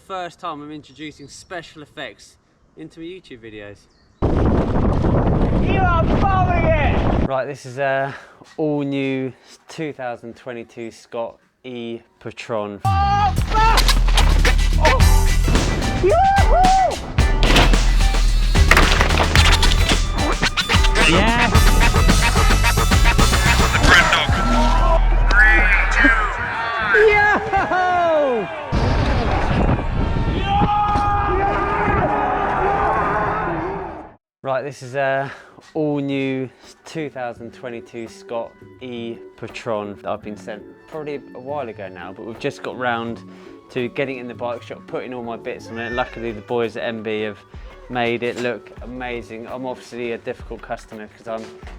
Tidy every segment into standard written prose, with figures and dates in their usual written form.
first time I'm introducing special effects into my YouTube videos. You are bombing it! Right, this is all new 2022 Scott E Patron. Oh, fuck! Oh. Yoo-hoo! Yeah! Yo! Right, this is all new 2022 Scott E Patron. I've been sent probably a while ago now, but we've just got round to getting it in the bike shop, putting all my bits on it. Luckily the boys at MB have made it look amazing. I'm obviously a difficult customer because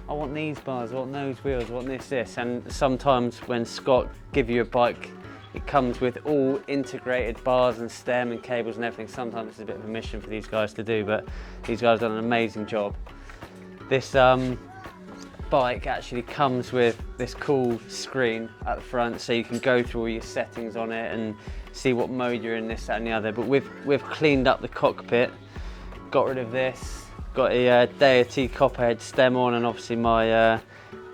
I want these bars, I want those wheels, I want this, and sometimes when Scott give you a bike, it comes with all integrated bars and stem and cables and everything. Sometimes it's a bit of a mission for these guys to do, but these guys have done an amazing job. This bike actually comes with this cool screen at the front, so you can go through all your settings on it and see what mode you're in, this, that and the other. But we've cleaned up the cockpit, got rid of this, got a Deity copperhead stem on, and obviously my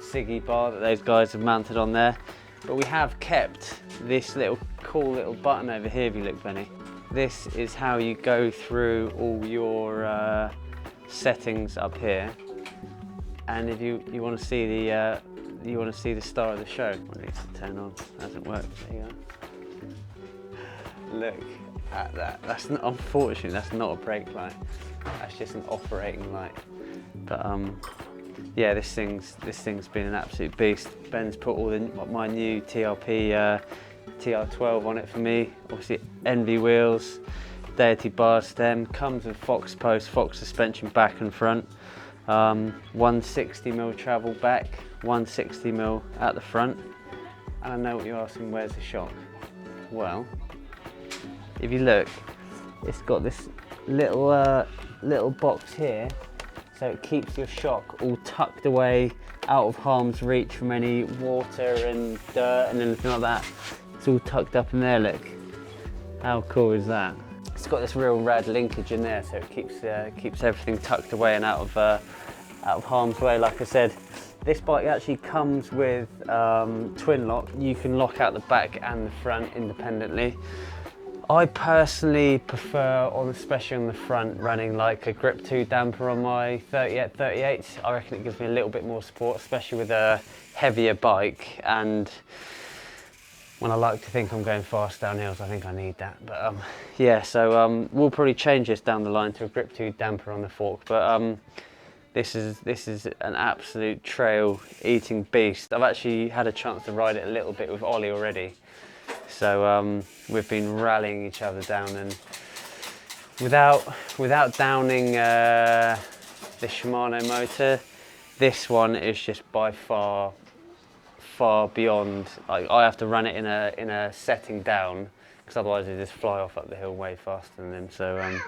Siggy bar that those guys have mounted on there. But we have kept this cool little button over here, if you look, Benny. This is how you go through all your settings up here. And if you want to see the star of the show, it needs to turn on. Hasn't worked. There you go. Look at that. That's not, unfortunately, that's not a brake light. That's just an operating light. But yeah, this thing's been an absolute beast. Ben's put all my new TRP TR12 on it for me. Obviously Envy wheels, Deity bar stem, comes with Fox post, Fox suspension back and front. 160mm travel back, 160mm at the front. And I know what you're asking, where's the shock? Well, if you look, it's got this little box here, so it keeps your shock all tucked away, out of harm's reach from any water and dirt and anything like that. It's all tucked up in there, look. How cool is that? It's got this real rad linkage in there, so it keeps everything tucked away and out of harm's way. Like I said, this bike actually comes with twin lock. You can lock out the back and the front independently. I personally prefer, especially on the front, running like a Grip 2 damper on my 38. I reckon it gives me a little bit more support, especially with a heavier bike. And when I like to think I'm going fast down hills, I think I need that. But yeah, so we'll probably change this down the line to a Grip 2 damper on the fork. But this is an absolute trail-eating beast. I've actually had a chance to ride it a little bit with Ollie already. So we've been rallying each other down, and without downing the Shimano motor, this one is just by far beyond. I have to run it in a setting down, because otherwise it just fly off up the hill way faster than him. So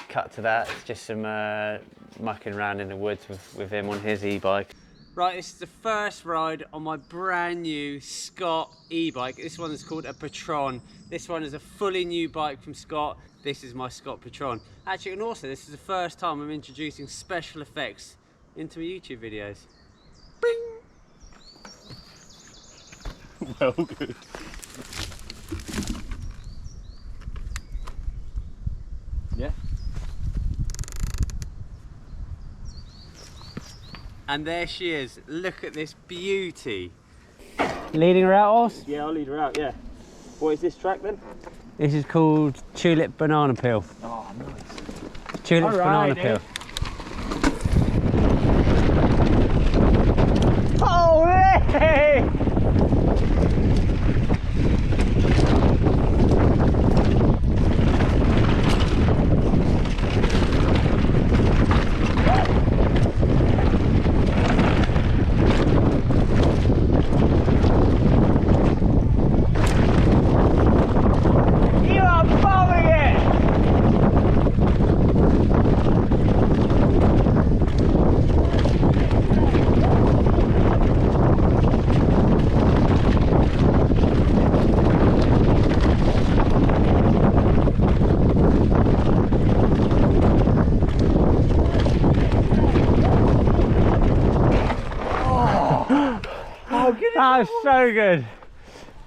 cut to that. It's just some mucking around in the woods with him on his e-bike. Right, this is the first ride on my brand new Scott e-bike. This one is called a Patron. This one is a fully new bike from Scott. This is my Scott Patron. Actually, and also this is the first time I'm introducing special effects into my YouTube videos. Bing! Well, good. Yeah. And there she is. Look at this beauty. Leading her out, Oz? Yeah, I'll lead her out, yeah. What is this track then? This is called Tulip Banana Peel. Oh, nice. Tulip Banana Peel. Holy! You are bombing it! Oh, so good.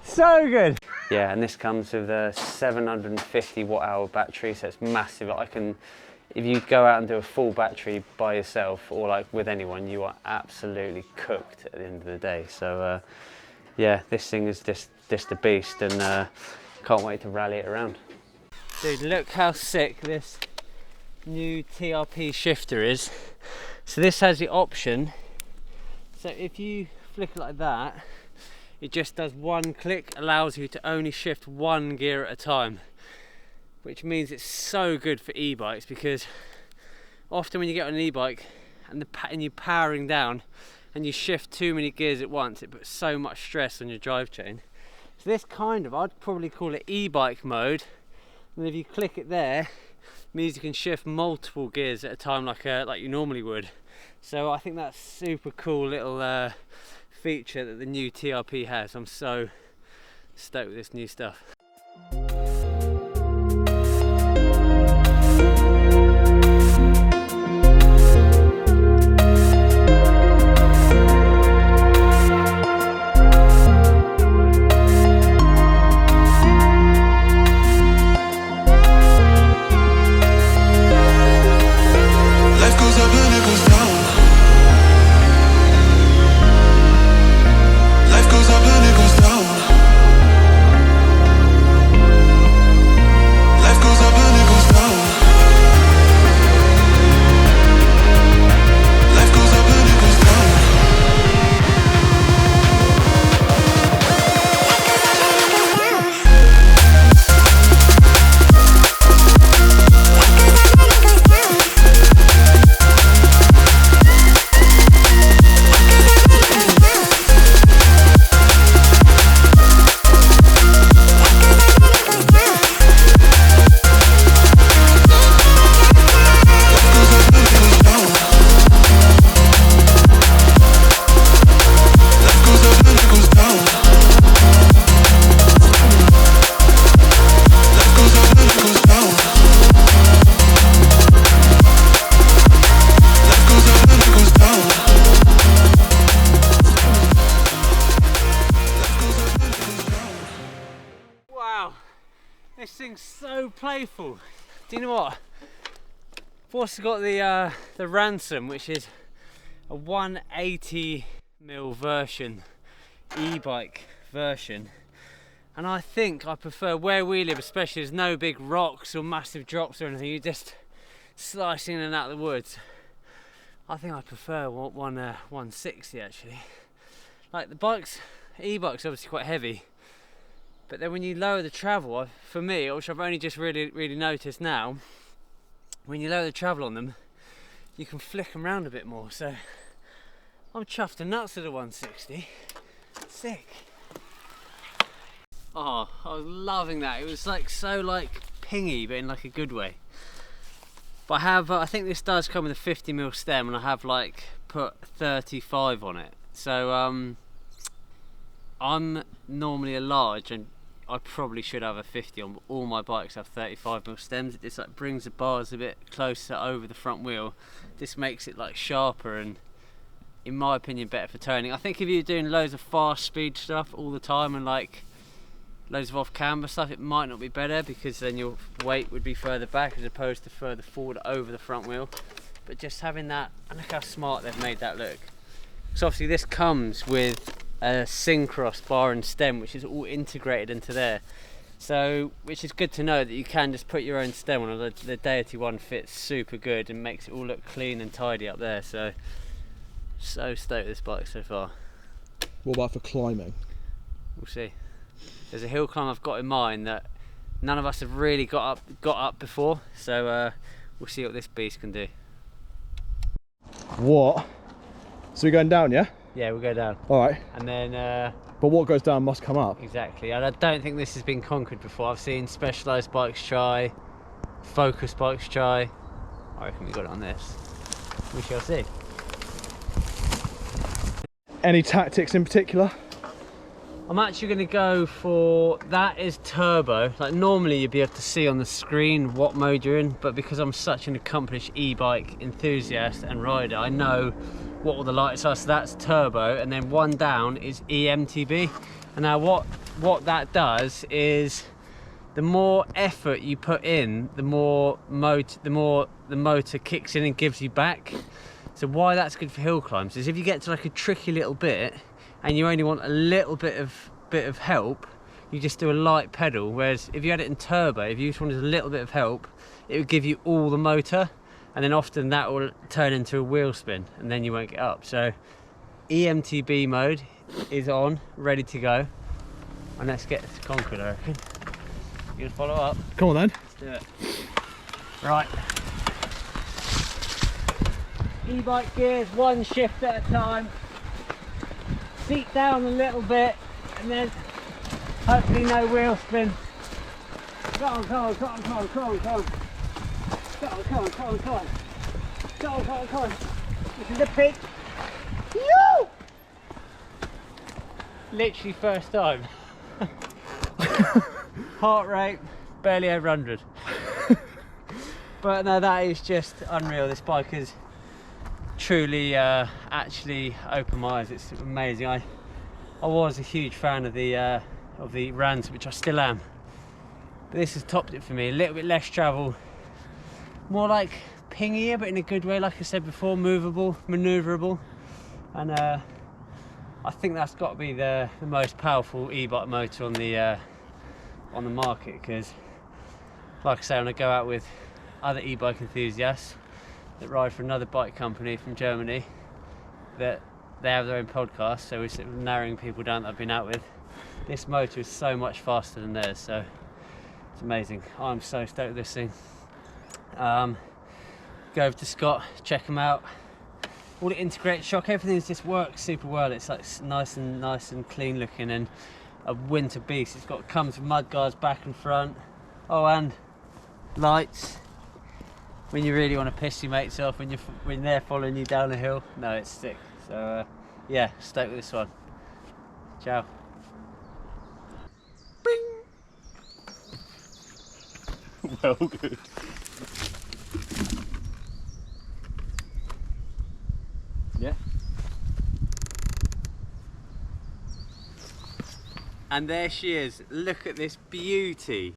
So good. Yeah, and this comes with a 750 watt-hour battery, so it's massive. If you go out and do a full battery by yourself or like with anyone, you are absolutely cooked at the end of the day. So yeah, this thing is just a beast, and can't wait to rally it around. Dude, look how sick this new TRP shifter is. So this has the option, so if you flick it like that, it just does one click, allows you to only shift one gear at a time, which means it's so good for e-bikes, because often when you get on an e-bike and you're powering down and you shift too many gears at once, it puts so much stress on your drive chain. So this I'd probably call it e-bike mode, and if you click it there, it means you can shift multiple gears at a time like you normally would. So I think that's super cool little feature that the new TRP has. I'm so stoked with this new stuff. This thing's so playful. Do you know what? I've also got the Ransom, which is a 180mm version, e-bike version, and I think I prefer, where we live especially, there's no big rocks or massive drops or anything, you just slice in and out of the woods. I think I prefer 160 actually. Like the bikes, e-bikes obviously quite heavy, but then when you lower the travel, for me, which I've only just really noticed now, when you lower the travel on them, you can flick them around a bit more. So I'm chuffed to nuts with the 160. Sick. Oh, I was loving that. It was like so pingy, but in like a good way. But I have, I think this does come with a 50mm stem, and I have put 35 on it. So I'm normally a large, and I probably should have a 50 on, but all my bikes have 35mm stems. It just brings the bars a bit closer over the front wheel. This makes it sharper and, in my opinion, better for turning. I think if you're doing loads of fast speed stuff all the time and loads of off camber stuff, it might not be better, because then your weight would be further back as opposed to further forward over the front wheel. But just having that, and look how smart they've made that look. So obviously this comes with a Syncross bar and stem, which is all integrated into there, so which is good to know that you can just put your own stem on. The Deity one fits super good and makes it all look clean and tidy up there. So stoked with this bike so far. What about for climbing? We'll see. There's a hill climb I've got in mind that none of us have really got up before, so we'll see what this beast can do. What? So we're going down, yeah? Yeah, we'll go down. Alright. And then but what goes down must come up. exactly. And I don't think this has been conquered before. I've seen Specialized bikes try, Focus bikes try. I reckon we got it on this. We shall see. Any tactics in particular? I'm actually going to go for, that is turbo. Normally you'd be able to see on the screen what mode you're in, but because I'm such an accomplished e-bike enthusiast and rider, I know what all the lights are. So that's turbo, and then one down is EMTB. And now what that does is, the more effort you put in, the more the motor kicks in and gives you back. So why that's good for hill climbs is if you get to like a tricky little bit and you only want a little bit of help, you just do a light pedal. Whereas if you had it in turbo, if you just wanted a little bit of help, it would give you all the motor, and then often that will turn into a wheel spin and then you won't get up. So EMTB mode is on, ready to go, and let's get to Concord, I reckon. You gonna follow up? Come on then. Let's do it. Right. E-bike gears, one shift at a time. Seat down a little bit, and then hopefully no wheel spin. Come on, come on, come on, come on, come on, come on. Come on, come on, come on, come on. Come on, come on, come on. This is the peak. Woo! Literally first time. Heart rate barely over 100. But no, that is just unreal. This bike has truly actually opened my eyes. It's amazing. I was a huge fan of the Rans, which I still am, but this has topped it for me. A little bit less travel, more like pingier, but in a good way. Like I said before, movable, manoeuvrable, and I think that's got to be the most powerful e-bike motor on the market, because like I say, when I go out with other e-bike enthusiasts that ride for another bike company from Germany, that they have their own podcast, so we're sort of narrowing people down that I've been out with. This motor is so much faster than theirs, so it's amazing. I'm so stoked with this thing. Go over to Scott, check them out. All the integrated shock, everything's just works super well. It's like nice and clean looking, and a winter beast. It's got, comes with mud guards back and front. Oh, and lights when you really want to piss your mates off when they're following you down a hill. No, it's sick. So yeah, stoked with this one. Ciao. Well, good. Yeah. And there she is. Look at this beauty.